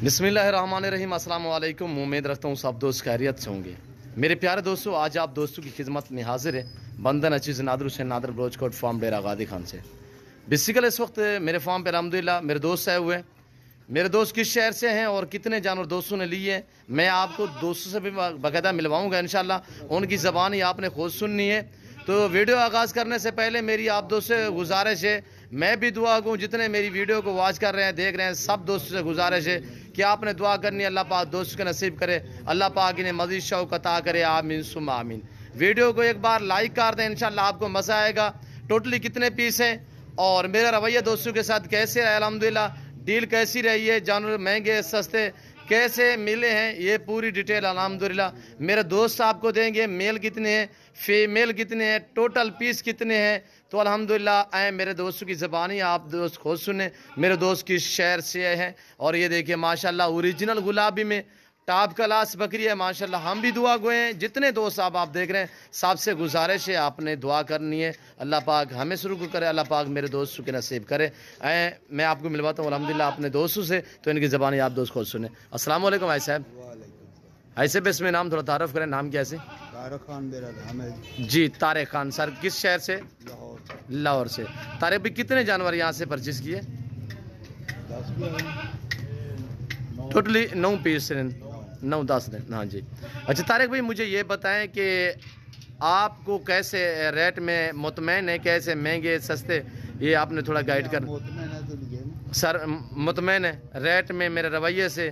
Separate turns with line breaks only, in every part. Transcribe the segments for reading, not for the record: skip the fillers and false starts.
बिस्मिल्लाहिर्रहमानिर्रहीम, अस्सलाम वालेकुम। उम्मीद रखता हूँ सब दोस्त खैरियत से होंगे। मेरे प्यारे दोस्तों, आज आप दोस्तों की खिदमत में हाजिर है बंदन अचीज़ नादर हुसैन नादर ब्रोचकोट फार्म डेरा गादी खान से। बेसिकल इस वक्त मेरे फार्म पर अल्हम्दुलिल्लाह मेरे दोस्त आए हुए हैं। मेरे दोस्त किस शहर से हैं और कितने जानवर दोस्तों ने लिए हैं, मैं आपको दोस्तों से भी बाकायदा मिलवाऊंगा इंशाल्लाह। उनकी ज़बान ही आपने खुद सुननी है। तो वीडियो आगाज़ करने से पहले मेरी आप दोस्तों से गुजारिश है, मैं भी दुआ करूँ, जितने मेरी वीडियो को वॉच कर रहे हैं, देख रहे हैं, सब दोस्तों से गुजारिश है कि आपने दुआ करनी है। अल्लाह पाक दोस्तों के नसीब करे, अल्लाह पाक इन्हें मज़ीद शौक़ अता करे, आमीन सुम्मा आमीन। वीडियो को एक बार लाइक कर दें, इंशाल्लाह आपको मज़ा आएगा। टोटली कितने पीस हैं और मेरा रवैया दोस्तों के साथ कैसे रहा, अल्हम्दुलिल्लाह डील कैसी रही है, जानवर महंगे सस्ते कैसे मिले हैं, ये पूरी डिटेल अल्हम्दुलिल्लाह मेरे दोस्त आपको देंगे। मेल कितने हैं, फीमेल कितने हैं, टोटल पीस कितने हैं। तो अल्हम्दुलिल्लाह आए मेरे दोस्तों की ज़बानी आप दोस्त खुद सुने, मेरे दोस्त किस शहर से हैं। और ये देखिए माशाल्लाह ओरिजिनल गुलाबी में टॉप क्लास बकरी है माशाल्लाह। हम भी दुआ गोए हैं, जितने दोस्त आप देख रहे हैं सबसे गुजारिश है आपने दुआ करनी है। अल्लाह पाक हमें शुरू करे, अल्लाह पाक मेरे दोस्तों के नसीब करे। मैं आपको मिलवाता हूँ अल्हम्दुलिल्लाह अपने दोस्तों से, तो इनकी ज़बानी आप दोस्त खुद सुने। अस्सलाम वालेकुम भाई साहब। ऐसे भी इसमें नाम थोड़ा तारफ़ करें, नाम क्या है?
तारिक खान मेरा नाम है
जी। तारिक खान सर किस शहर से? लाहौर से। तारिक भाई कितने जानवर यहाँ से परचेज़ किए? टोटली 9 पीस, 9-10 दिन। हाँ जी। अच्छा तारिक भाई मुझे ये बताएं कि आपको कैसे रेट में मुतमैन है, कैसे महंगे सस्ते, ये आपने थोड़ा गाइड कर। सर मुतमैन है रेट में, मेरे रवैये से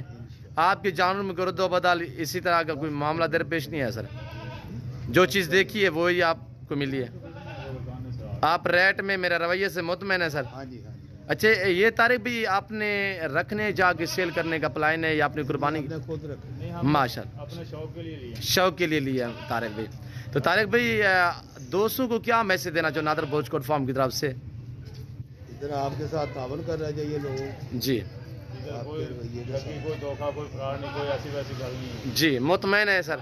आपके जानवर में गुरुद्व बदल इसी तरह का कोई मामला दरपेश नहीं है सर? जो चीज़ देखी है वही आपको मिली है, आप रेट में मेरे रवैये से मुतमैन है सर?
हाँ जी, हाँ जी।
अच्छा ये तारिक भी आपने रखने जाके सेल करने का प्लान है या अपनी कुर्बानी?
खुद रखे
माशाल्लाह,
अपने शौक के लिए लिया,
शौक के लिए लिया तारिक भाई। तो तारिक भाई दोस्तों को क्या मैसेज देना चाहो नादर ब्रोचकोट फार्म की तरफ से?
इधर आपके साथ तावन कर रहा चाहिए लोगों
जी।
कोई धोखा, कोई फ्रॉड नहीं, कोई ऐसी वैसी गल नहीं
जी मुतमैन है सर।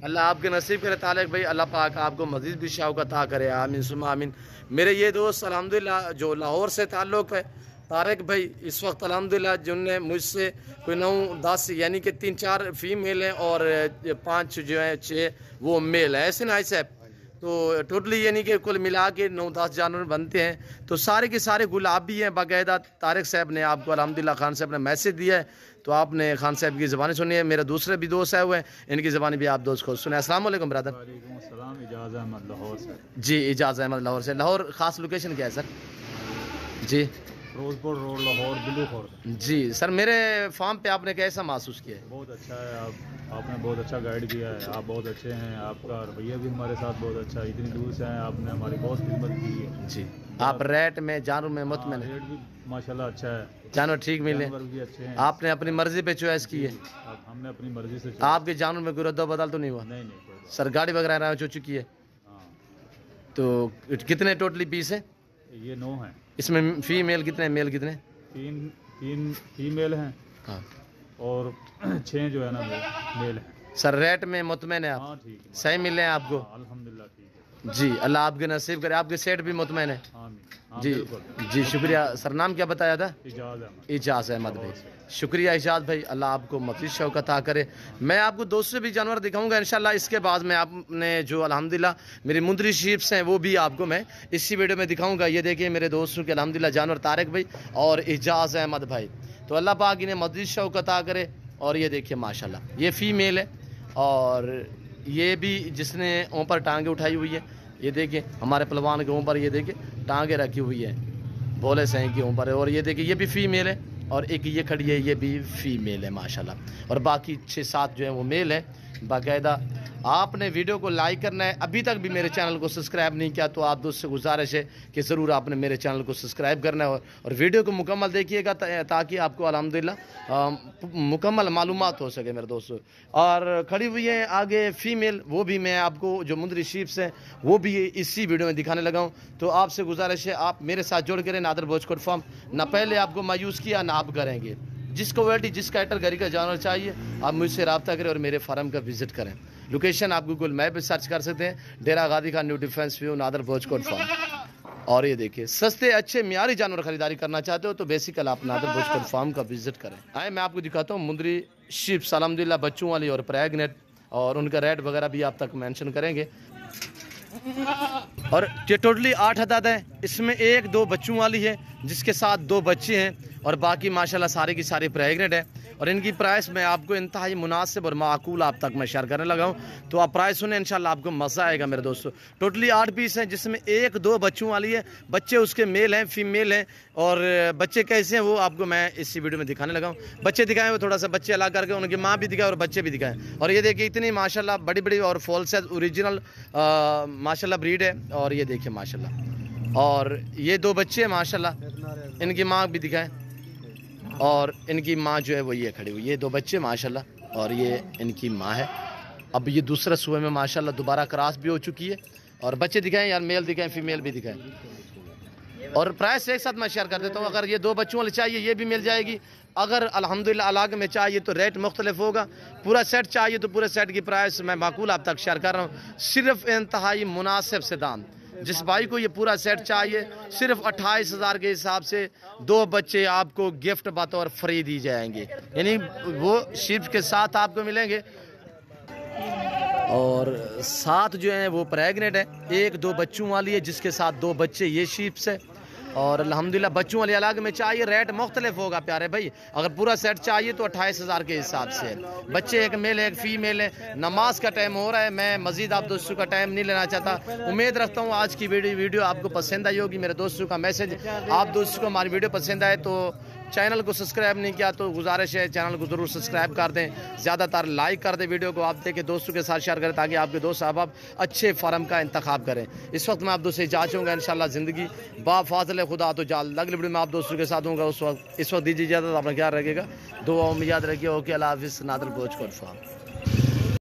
अल्लाह आपके नसीब करे तारिक भाई, अल्लाह पाक आपको मज़ीद भी शौक़ अता करे, आमीन सुम्मा आमीन। मेरे ये दोस्त अल्हम्दुलिल्लाह जो लाहौर से ताल्लुक़ है तारिक भाई, इस वक्त अल्हम्दुलिल्लाह जिनने मुझसे कोई 9-10 यानी कि 3-4 फीमेल हैं और 5 जो है 6 वो मेल है, ऐसे ना साहब? तो टोटली यानी कि कुल मिला के 9-10 जानवर बनते हैं। तो सारे के सारे गुलाबी हैं बाकायदा। तारिक साहब ने आपको अल्हम्दुलिल्लाह खान साहब ने मैसेज दिया है, तो आपने खान साहब की ज़बानी सुनी है। मेरे दूसरे भी दोस्त आए हुए हैं, इनकी ज़बानी भी आप दोस्त खुद सुने। अस्सलाम वालेकुम ब्रदर।
इजाज़ अहमद लाहौर से।
जी इजाज़ अहमद लाहौर से। लाहौर ख़ास लोकेशन क्या है सर? जी
फिरोजपुर रोड लाहौर बिलूखोर।
जी सर, मेरे फार्म पे आपने कैसा महसूस किया है?
बहुत अच्छा है, आपने बहुत अच्छा गाइड किया है, आप बहुत अच्छे हैं, आपका रवैया भी हमारे साथ बहुत अच्छा है। इतनी दूर से हैं, आपने हमारी बहुत खिदमत की है।
जी आप रेट में जानवर में मुतमैन है?
रेट भी माशाल्लाह अच्छा है,
जानवर ठीक मिले,
जानवर भी अच्छे हैं।
आपने अपनी मर्जी पे चॉइस की है?
हमने अपनी मर्जी से
आपके जानवर में कोई रद्द बदल तो नहीं हुआ?
नहीं नहीं
सर गाड़ी वगैरह हो चुकी है?
हाँ।
तो कितने टोटली पीस है?
ये 9 हैं।
इसमें फीमेल कितने, मेल कितने?
3 फीमेल हैं।
हाँ।
और 6 जो है ना वो मेल हैं।
सर रेट में मुतमैन है आप?
हाँ ठीक है,
सही मिले हैं आपको?
अल्हम्दुलिल्लाह ठीक है
जी। अल्लाह आपके नसीब करे, आपके सेठ भी मुतमैन है?
हाँ,
जी जी शुक्रिया सर। नाम क्या बताया था?
इजाज़ अहमद।
इजाज़ अहमद भाई, शुक्रिया इजाज़ भाई, अल्लाह आपको मज़ीद शौक़ अता करे। मैं आपको दूसरे भी जानवर दिखाऊंगा इंशाल्लाह। इसके बाद मैं आपने जो अल्हम्दुलिल्लाह मेरी मुंदरी शीप्स हैं वो भी आपको मैं इसी वीडियो में दिखाऊंगा। ये देखिए मेरे दोस्तों के अल्हम्दुलिल्लाह जानवर तारिक भाई और इजाज़ अहमद भाई, तो अल्लाह पाक इन्हें मज़ीद शौक़ अता करे। और ये देखिए माशाल्लाह ये फ़ीमेल है और ये भी जिसने ऊपर टांगे उठाई हुई है, ये देखिए हमारे पहलवान के ऊपर ये देखिए टांगे रखी हुई है, भोले सही के ऊपर है। और ये देखिए ये भी फीमेल है और एक ये खड़ी है, ये भी फीमेल है माशाल्लाह। और बाकी 6-7 जो है वो मेल है बाकायदा। आपने वीडियो को लाइक करना है, अभी तक भी मेरे चैनल को सब्सक्राइब नहीं किया तो आप दोस्त से गुजारिश है कि ज़रूर आपने मेरे चैनल को सब्सक्राइब करना है और वीडियो को मुकम्मल देखिएगा ताकि आपको अल्हम्दुलिल्लाह मुकम्मल मालूमात हो सके मेरे दोस्तों। और खड़ी हुई है आगे फीमेल, वो भी मैं आपको जो मुंदरी शीप्स हैं वो भी इसी वीडियो में दिखाने लगा हूँ। तो आपसे गुजारिश है आप मेरे साथ जुड़ कर नादर ब्रोचकोट फार्म, ना पहले आपको मायूस किया ना आप करेंगे। जिस क्वालिटी जिस कैटेगरी का जानवर चाहिए आप मुझसे रब्ता करें और मेरे फार्म का विजिट करें। लोकेशन आप गूगल मैप पर सर्च कर सकते हैं, डेरा गादी खान न्यू डिफेंस व्यू नादर ब्रोचकोट फार्म। اور یہ دیکھیے سستے اچھے معیاری جانور خریداری کرنا چاہتے ہو تو بیسیکل آپ نادر بروچ فارم کا وزٹ کریں. آئے میں آپ کو دکھاتا ہوں مندری شیپس الحمدللہ بچوں والی اور پریگنیٹ, اور ان کا ریٹ وغیرہ بھی آپ تک مینشن کریں گے. اور یہ ٹوٹلی 8 عدد ہیں, اس میں 1-2 بچوں والی ہے جس کے ساتھ 2 بچے ہیں, اور باقی ماشاءاللہ سارے کی ساری پریگنیٹ ہے. اور ان کی پرائس میں آپ کو انتہائی مناسب اور معقول آپ تک میں شیئر کرنے لگا ہوں, تو آپ پرائس سنیں انشاءاللہ آپ کو مزہ آئے گا میرے دوستو. ٹوٹلی 8 پیس ہیں جس میں 1-2 بچوں والی ہے. بچے اس کے میل ہیں فیمیل ہیں, اور بچے کیسے ہیں وہ آپ کو میں اسی ویڈیو میں دکھانے لگا ہوں. بچے دکھائیں وہ تھوڑا سا بچے الگ کر کے, ان کی ماں بھی دکھائیں اور بچے بھی دکھائیں. اور یہ دیکھیے اتنی ماشاءاللہ بڑی بڑی اور فول سائز اوریجنل ماشاءاللہ بریڈ ہے. اور یہ دیکھیں ماشاءاللہ, اور یہ 2 بچے ہیں ماشاءاللہ, ان کی ماں بھی دکھائیں. اور ان کی ماں جو ہے وہ یہ کھڑی ہوئی, یہ 2 بچے ماشاءاللہ, اور یہ ان کی ماں ہے. اب یہ دوسرے صوبے میں ماشاءاللہ دوبارہ کراس بھی ہو چکی ہے. اور بچے دکھائیں یار, میل دکھائیں فیمیل بھی دکھائیں. اور پرائس ایک ساتھ میں شیئر کر دیتا ہوں. اگر یہ 2 بچوں والی چاہیے یہ بھی مل جائے گی. اگر الحمدللہ الگ میں چاہیے تو ریٹ مختلف ہوگا. پورا سیٹ چاہیے تو پورے سیٹ کی پرائس میں معقول آپ تک شیئر کر رہا ہوں, صرف انتہائی مناسب سے دام. جس بھائی کو یہ پورا سیٹ چاہیے صرف 28,000 کے حساب سے 2 بچے آپ کو گفٹ بطور فری دی جائیں گے, یعنی وہ شیپ کے ساتھ آپ کو ملیں گے. اور 7 جو ہیں وہ پریگنیٹ ہے, 1-2 بچوں والی ہے جس کے ساتھ 2 بچے یہ شیپس ہے. اور الحمدللہ بچوں والی الگ میں چاہیے ریٹ مختلف ہوگا پیارے بھائی. اگر پورا سیٹ چاہیے تو 28,000 کے حساب سے. بچے ایک میل ہے ایک فیمیل ہے. نماز کا ٹائم ہو رہا ہے, میں مزید آپ دوستوں کا ٹائم نہیں لینا چاہتا. امید رکھتا ہوں آج کی ویڈیو آپ کو پسند آئی ہوگی. میرے دوستوں کا میسج, آپ دوستوں کو ہماری ویڈیو پسند آئے تو چینل کو سبسکرائب نہیں کیا تو گزارش ہے چینل کو ضرور سبسکرائب کر دیں. زیادہ تر لائک کر دیں ویڈیو کو, آپ دیکھیں دوستوں کے ساتھ شیئر کریں تاکہ آپ کے دوست احباب اچھے فارم کا انتخاب کریں. اس وقت میں آپ دوستوں سے اجازت چاہوں گا, انشاءاللہ زندگی با فاضل خدا تو جال. اگلی ویڈیو میں آپ دوستوں کے ساتھ ہوں گا. اس وقت دیجیے اجازت, اپنا خیال رکھیے گا, دعاؤں میں یاد رکھیے. اوکے اللہ حافظ. نادر بروچ فارم.